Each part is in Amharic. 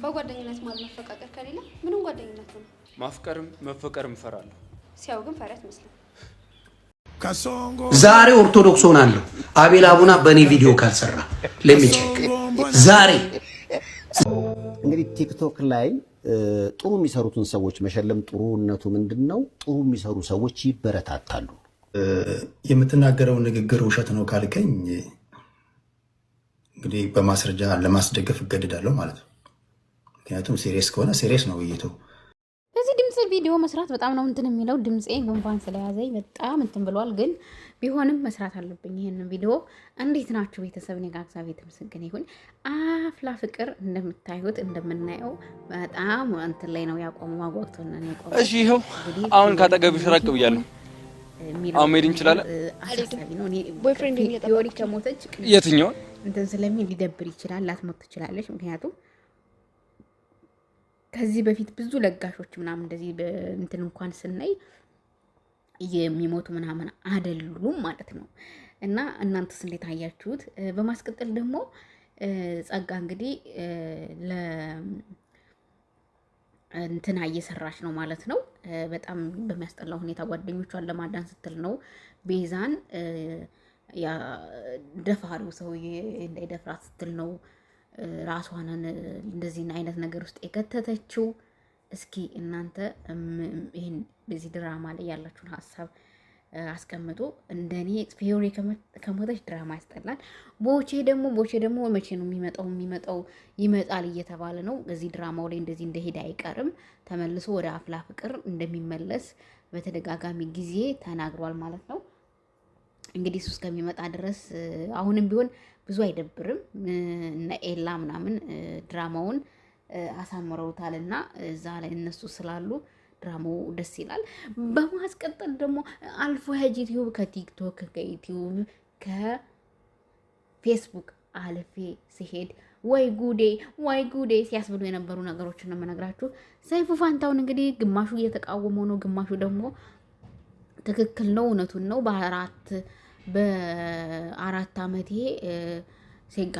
በጓደኝነት ማለት መፈቃቀር ከሌለ ምንም ጓደኝነት ነው? ማፍቀርም መፈቀርም እፈራለሁ። ሲያው ግን ፈሪ አትመስልም። ዛሬ ኦርቶዶክስ ሆናለሁ አቤል አቡና በኔ ቪዲዮ ካልሰራ ለሚቼክ ዛሬ እንግዲህ ቲክቶክ ላይ ጥሩ የሚሰሩትን ሰዎች መሸለም ጥሩነቱ ምንድነው? ጥሩ የሚሰሩ ሰዎች ይበረታታሉ። የምትናገረው ንግግር ውሸት ነው ካልከኝ እንግዲህ በማስረጃ ለማስደገፍ እገድዳለሁ ማለት ነው። ምክንያቱም ሲሪየስ ከሆነ ሲሪየስ ነው ውይይቱ። በዚህ ድምጽ ቪዲዮ መስራት በጣም ነው እንትን የሚለው ድምጼ ጉንፋን ስለያዘኝ በጣም እንትን ብሏል። ግን ቢሆንም መስራት አለብኝ ይሄንን ቪዲዮ። እንዴት ናችሁ ቤተሰብ? እኔ ጋር እግዚአብሔር ይመስገን ይሁን። አፍላ ፍቅር እንደምታዩት እንደምናየው በጣም እንትን ላይ ነው ያቆመው። ማጓግቶን ነው ያቆመው። እሺ ይኸው አሁን ካጠገብሽ ራቅ ብያለሁ። አሁን መሄድ እንችላለን። አሳሳቢ ነው። እኔ ቦይፍሬንድ ዮሪ ከሞተች የትኛው እንትን ስለሚል ሊደብር ይችላል። ላትሞት ትችላለች። ምክንያቱም ከዚህ በፊት ብዙ ለጋሾች ምናምን እንደዚህ እንትን እንኳን ስናይ የሚሞቱ ምናምን አይደሉም ማለት ነው። እና እናንተስ እንዴት አያችሁት? በማስቀጠል ደግሞ ጸጋ እንግዲህ እንትና እየሰራች ነው ማለት ነው። በጣም በሚያስጠላ ሁኔታ ጓደኞቿን ለማዳን ስትል ነው ቤዛን ደፋሪው ሰውዬ እንዳይደፍራት ስትል ነው ራሷንን እንደዚህ አይነት ነገር ውስጥ የከተተችው። እስኪ እናንተ ይሄን በዚህ ድራማ ላይ ያላችሁን ሀሳብ አስቀምጡ። እንደኔ ፊዮሪ ከሞተች ድራማ ያስጠላል። ቦቼ ደግሞ መቼ ነው የሚመጣው ይመጣል እየተባለ ነው። እዚህ ድራማው ላይ እንደዚህ እንደሄደ አይቀርም። ተመልሶ ወደ አፍላ ፍቅር እንደሚመለስ በተደጋጋሚ ጊዜ ተናግሯል ማለት ነው። እንግዲህ እሱ እስከሚመጣ ድረስ አሁንም ቢሆን ብዙ አይደብርም። እነ ኤላ ምናምን ድራማውን አሳምረውታልና እዛ ላይ እነሱ ስላሉ ድራማው ደስ ይላል። በማስቀጠል ደግሞ አልፎ ዩቲዩብ ከቲክቶክ ከዩቲዩብ ከፌስቡክ አልፌ ሲሄድ ወይ ጉዴ ሲያስብሉ የነበሩ ነገሮችን ነው የምነግራችሁ። ሰይፉ ፋንታውን እንግዲህ ግማሹ እየተቃወመው ነው፣ ግማሹ ደግሞ ትክክል ነው እውነቱን ነው በአራት ዓመቴ ሴጋ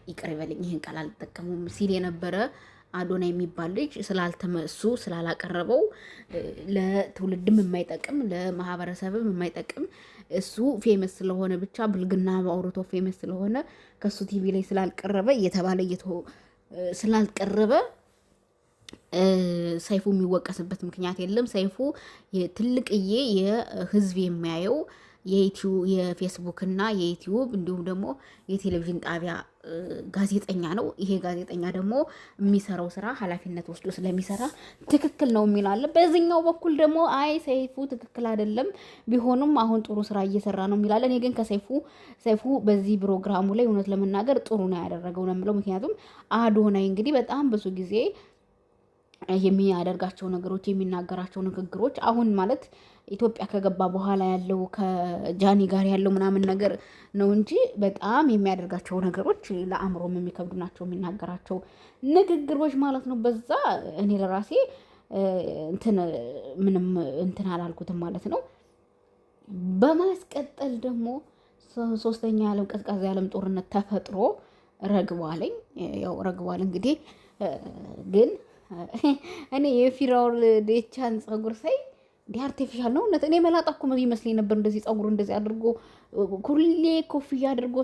ይቅር ይበለኝ ይሄን ቃል አልጠቀሙም ሲል የነበረ አዶና የሚባል ልጅ ስላልተመሱ ስላላቀረበው ለትውልድም የማይጠቅም ለማህበረሰብም የማይጠቅም እሱ ፌመስ ስለሆነ ብቻ ብልግና አውርቶ ፌመስ ስለሆነ ከሱ ቲቪ ላይ ስላልቀረበ እየተባለ ስላልቀረበ ሰይፉ የሚወቀስበት ምክንያት የለም። ሰይፉ ትልቅዬ የህዝብ የሚያየው የፌስቡክ እና የዩቲዩብ እንዲሁም ደግሞ የቴሌቪዥን ጣቢያ ጋዜጠኛ ነው። ይሄ ጋዜጠኛ ደግሞ የሚሰራው ስራ ኃላፊነት ወስዶ ስለሚሰራ ትክክል ነው የሚላለ። በዚህኛው በኩል ደግሞ አይ ሰይፉ ትክክል አይደለም ቢሆንም አሁን ጥሩ ስራ እየሰራ ነው የሚላለ። እኔ ግን ሰይፉ በዚህ ፕሮግራሙ ላይ እውነት ለመናገር ጥሩ ነው ያደረገው ነው የምለው። ምክንያቱም አዶናይ እንግዲህ በጣም ብዙ ጊዜ የሚያደርጋቸው ነገሮች የሚናገራቸው ንግግሮች አሁን ማለት ኢትዮጵያ ከገባ በኋላ ያለው ከጃኒ ጋር ያለው ምናምን ነገር ነው እንጂ በጣም የሚያደርጋቸው ነገሮች ለአእምሮም የሚከብዱ ናቸው። የሚናገራቸው ንግግሮች ማለት ነው። በዛ እኔ ለራሴ ምንም እንትን አላልኩትም ማለት ነው። በማስቀጠል ደግሞ ሶስተኛ የዓለም ቀዝቃዛ የዓለም ጦርነት ተፈጥሮ ረግቧለኝ። ያው ረግቧል እንግዲህ ግን እኔ የፊራውል ዴቻን ጸጉር ሳይ እንዲህ አርቲፊሻል ነው እውነት። እኔ መላጣ እኮ ይመስለኝ ነበር እንደዚህ ጸጉሩ እንደዚህ አድርጎ ኩሌ ኮፍያ አድርጎ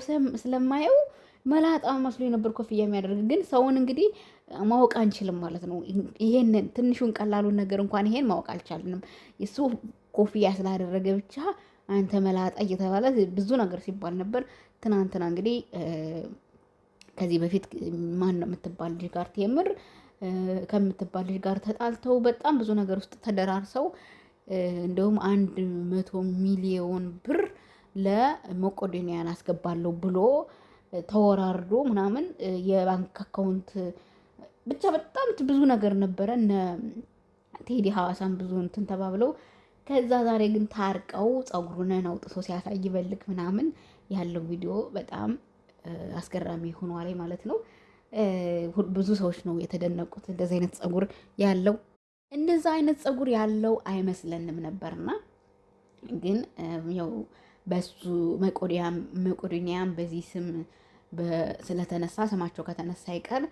ስለማየው መላጣ መስሎኝ ነበር ኮፍያ የሚያደርግ። ግን ሰውን እንግዲህ ማወቅ አንችልም ማለት ነው። ይሄንን ትንሹን ቀላሉን ነገር እንኳን ይሄን ማወቅ አልቻልንም። እሱ ኮፍያ ስላደረገ ብቻ አንተ መላጣ እየተባለ ብዙ ነገር ሲባል ነበር። ትናንትና እንግዲህ ከዚህ በፊት ማን ነው የምትባል ልጅ ጋር ቴምር ከምትባል ልጅ ጋር ተጣልተው በጣም ብዙ ነገር ውስጥ ተደራርሰው እንደውም 100 ሚሊዮን ብር ለመቄዶንያን አስገባለሁ ብሎ ተወራርዶ ምናምን የባንክ አካውንት ብቻ በጣም ብዙ ነገር ነበረ። እነ ቴዲ ሐዋሳን ብዙ እንትን ተባብለው ከዛ ዛሬ ግን ታርቀው ጸጉሩን አውጥቶ ሲያሳይ ይበልክ ምናምን ያለው ቪዲዮ በጣም አስገራሚ ሆኗል ማለት ነው። ብዙ ሰዎች ነው የተደነቁት። እንደዚህ አይነት ጸጉር ያለው እንደዛ አይነት ጸጉር ያለው አይመስለንም ነበርና ግን ያው በሱ መቄዶንያን በዚህ ስም ስለተነሳ ስማቸው ከተነሳ ይቀር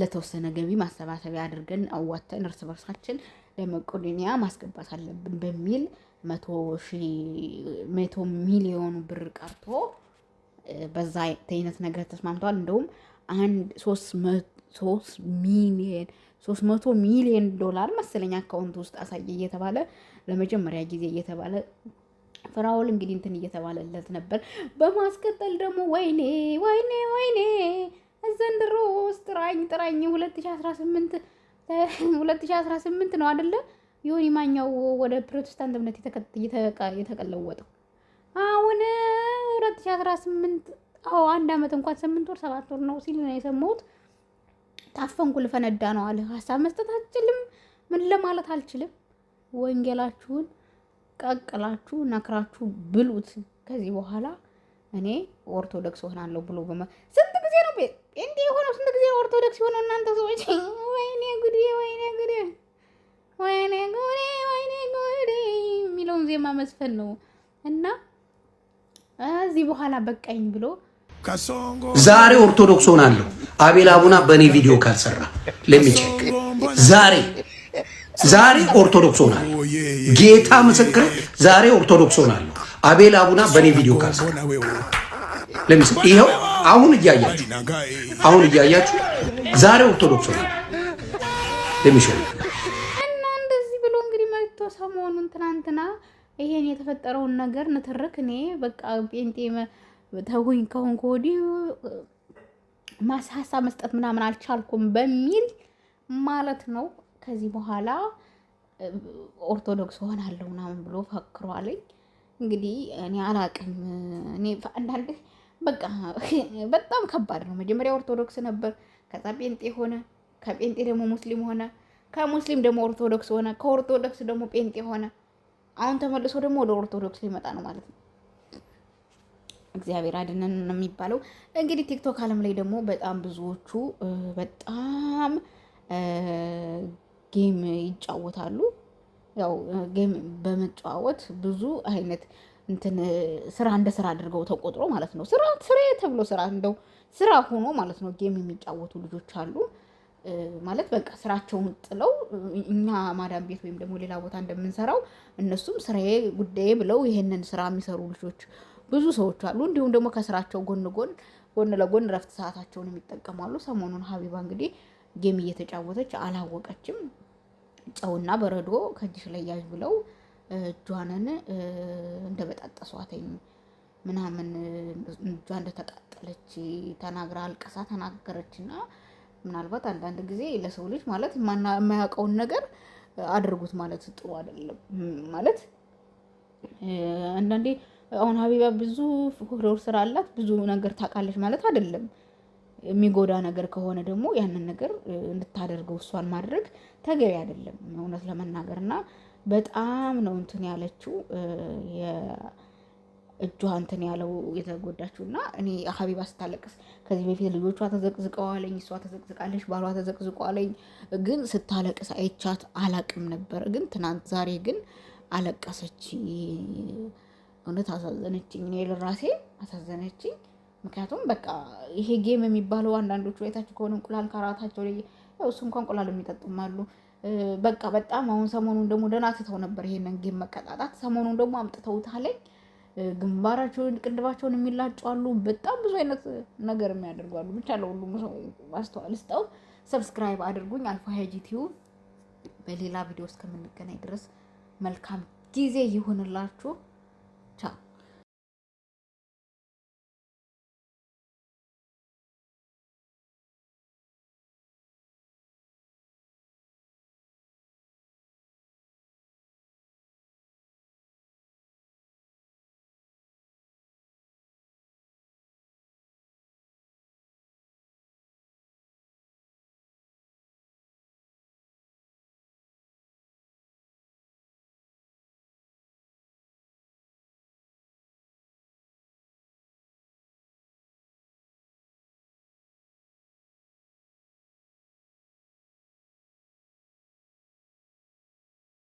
ለተወሰነ ገቢ ማሰባሰቢያ አድርገን አዋተን እርስ በርሳችን ለመቄዶንያ ማስገባት አለብን በሚል 100 ሚሊዮን ብር ቀርቶ በዛ አይነት ነገር ተስማምተዋል። እንደውም 300 ሚሊዮን ዶላር መሰለኝ አካውንት ውስጥ አሳየ እየተባለ ለመጀመሪያ ጊዜ እየተባለ ፍራኦል እንግዲህ እንትን እየተባለለት ነበር። በማስቀጠል ደግሞ ወይኔ ዘንድሮ ጥራኝ 2018 ነው አይደለ? ዮኒ ማኛው ወደ ፕሮቴስታንት እምነት የተቀለወጠው አሁን 2018 አንድ አመት እንኳን 8 ወር 7 ወር ነው ሲል ነው የሰማሁት። ታፈንኩ ልፈነዳ ነው አለ። ሀሳብ መስጠት አልችልም፣ ምን ለማለት አልችልም። ወንጌላችሁን ቀቅላችሁ ነክራችሁ ብሉት። ከዚህ በኋላ እኔ ኦርቶዶክስ ሆናለሁ ብሎ ስንት ጊዜ ነው እንዴ የሆነው? ስንት ጊዜ ኦርቶዶክስ የሆነው እናንተ ሰዎች? ወይኔ ጉዴ የሚለውን ዜማ መስፈን ነው። እና እዚህ በኋላ በቃኝ ብሎ ዛሬ ኦርቶዶክስ ሆናለሁ አቤል አቡና በእኔ ቪዲዮ ካልሰራ ለሚቸክ ዛሬ ኦርቶዶክስ ሆናለሁ። ጌታ ምስክር፣ ዛሬ ኦርቶዶክስ ሆናለሁ አቤል አቡና በእኔ ቪዲዮ ካልሰራ ለሚቸክ። ይኸው አሁን እያያችሁ ዛሬ ኦርቶዶክስ ሆናለሁ ለሚቸክ። እና እንደዚህ ብሎ እንግዲህ መጥቶ ሰሞኑን ትናንትና ይሄን የተፈጠረውን ነገር ንትርክ እኔ በቃ ጴንጤ ተውኝ ከሆንኩ ወዲህ ሀሳብ መስጠት ምናምን አልቻልኩም በሚል ማለት ነው። ከዚህ በኋላ ኦርቶዶክስ ሆናለሁ ምናምን ብሎ ፈክሯለኝ። እንግዲህ እኔ አላቅም። እኔ አንዳንዴ በቃ በጣም ከባድ ነው። መጀመሪያ ኦርቶዶክስ ነበር፣ ከዛ ጴንጤ ሆነ፣ ከጴንጤ ደግሞ ሙስሊም ሆነ፣ ከሙስሊም ደግሞ ኦርቶዶክስ ሆነ፣ ከኦርቶዶክስ ደግሞ ጴንጤ ሆነ። አሁን ተመልሶ ደግሞ ወደ ኦርቶዶክስ ሊመጣ ነው ማለት ነው። እግዚአብሔር አድነን ነው የሚባለው። እንግዲህ ቲክቶክ ዓለም ላይ ደግሞ በጣም ብዙዎቹ በጣም ጌም ይጫወታሉ። ያው ጌም በመጫወት ብዙ አይነት እንትን ስራ እንደ ስራ አድርገው ተቆጥሮ ማለት ነው። ስራ ተብሎ ስራ እንደው ስራ ሆኖ ማለት ነው ጌም የሚጫወቱ ልጆች አሉ። ማለት በቃ ስራቸውን ጥለው እኛ ማዳም ቤት ወይም ደግሞ ሌላ ቦታ እንደምንሰራው እነሱም ስራዬ ጉዳዬ ብለው ይሄንን ስራ የሚሰሩ ልጆች ብዙ ሰዎች አሉ። እንዲሁም ደግሞ ከስራቸው ጎን ለጎን ረፍት ሰዓታቸውን የሚጠቀማሉ። ሰሞኑን ሀቢባ እንግዲህ ጌም እየተጫወተች አላወቀችም። ጨውና በረዶ ከእጅሽ ላይ ያዥ ብለው እጇንን እንደበጣጠሷተኝ ምናምን እጇ እንደተቃጠለች ተናግራ አልቀሳ ተናገረችና ምናልባት አንዳንድ ጊዜ ለሰው ልጅ ማለት የማያውቀውን ነገር አድርጉት ማለት ጥሩ አይደለም። ማለት አንዳንዴ አሁን ሀቢባ ብዙ ሆሮር ስራ አላት፣ ብዙ ነገር ታውቃለች ማለት አይደለም። የሚጎዳ ነገር ከሆነ ደግሞ ያንን ነገር እንድታደርገው እሷን ማድረግ ተገቢ አይደለም እውነት ለመናገርና በጣም ነው እንትን ያለችው እጇ እንትን ያለው የተጎዳችውና እኔ ሀቢባ ስታለቅስ ከዚህ በፊት ልጆቿ ተዘቅዝቀዋለኝ፣ እሷ ተዘቅዝቃለች፣ ባሏ ተዘቅዝቀዋለኝ። ግን ስታለቅስ አይቻት አላቅም ነበር። ግን ትናንት ዛሬ ግን አለቀሰች። እውነት አሳዘነችኝ። እኔ ለራሴ አሳዘነችኝ። ምክንያቱም በቃ ይሄ ጌም የሚባለው አንዳንዶቹ አይታችሁ ከሆነ እንቁላል ካራታቸው ላይ ያው እሱ እንኳን እንቁላል የሚጠጡም አሉ። በቃ በጣም አሁን ሰሞኑን ደግሞ ደህና ትተው ነበር ይሄንን ጌም መቀጣጣት። ሰሞኑን ደግሞ አምጥተውታለኝ። ግንባራቸውን ቅንድባቸውን የሚላጩ አሉ። በጣም ብዙ አይነት ነገር የሚያደርጉ አሉ። ብቻ ለሁሉም ሰው ማስተዋል ስጠው። ሰብስክራይብ አድርጉኝ። አልፋ ሀጂ ቲዩብ። በሌላ ቪዲዮ እስከምንገናኝ ድረስ መልካም ጊዜ ይሁንላችሁ። ቻው።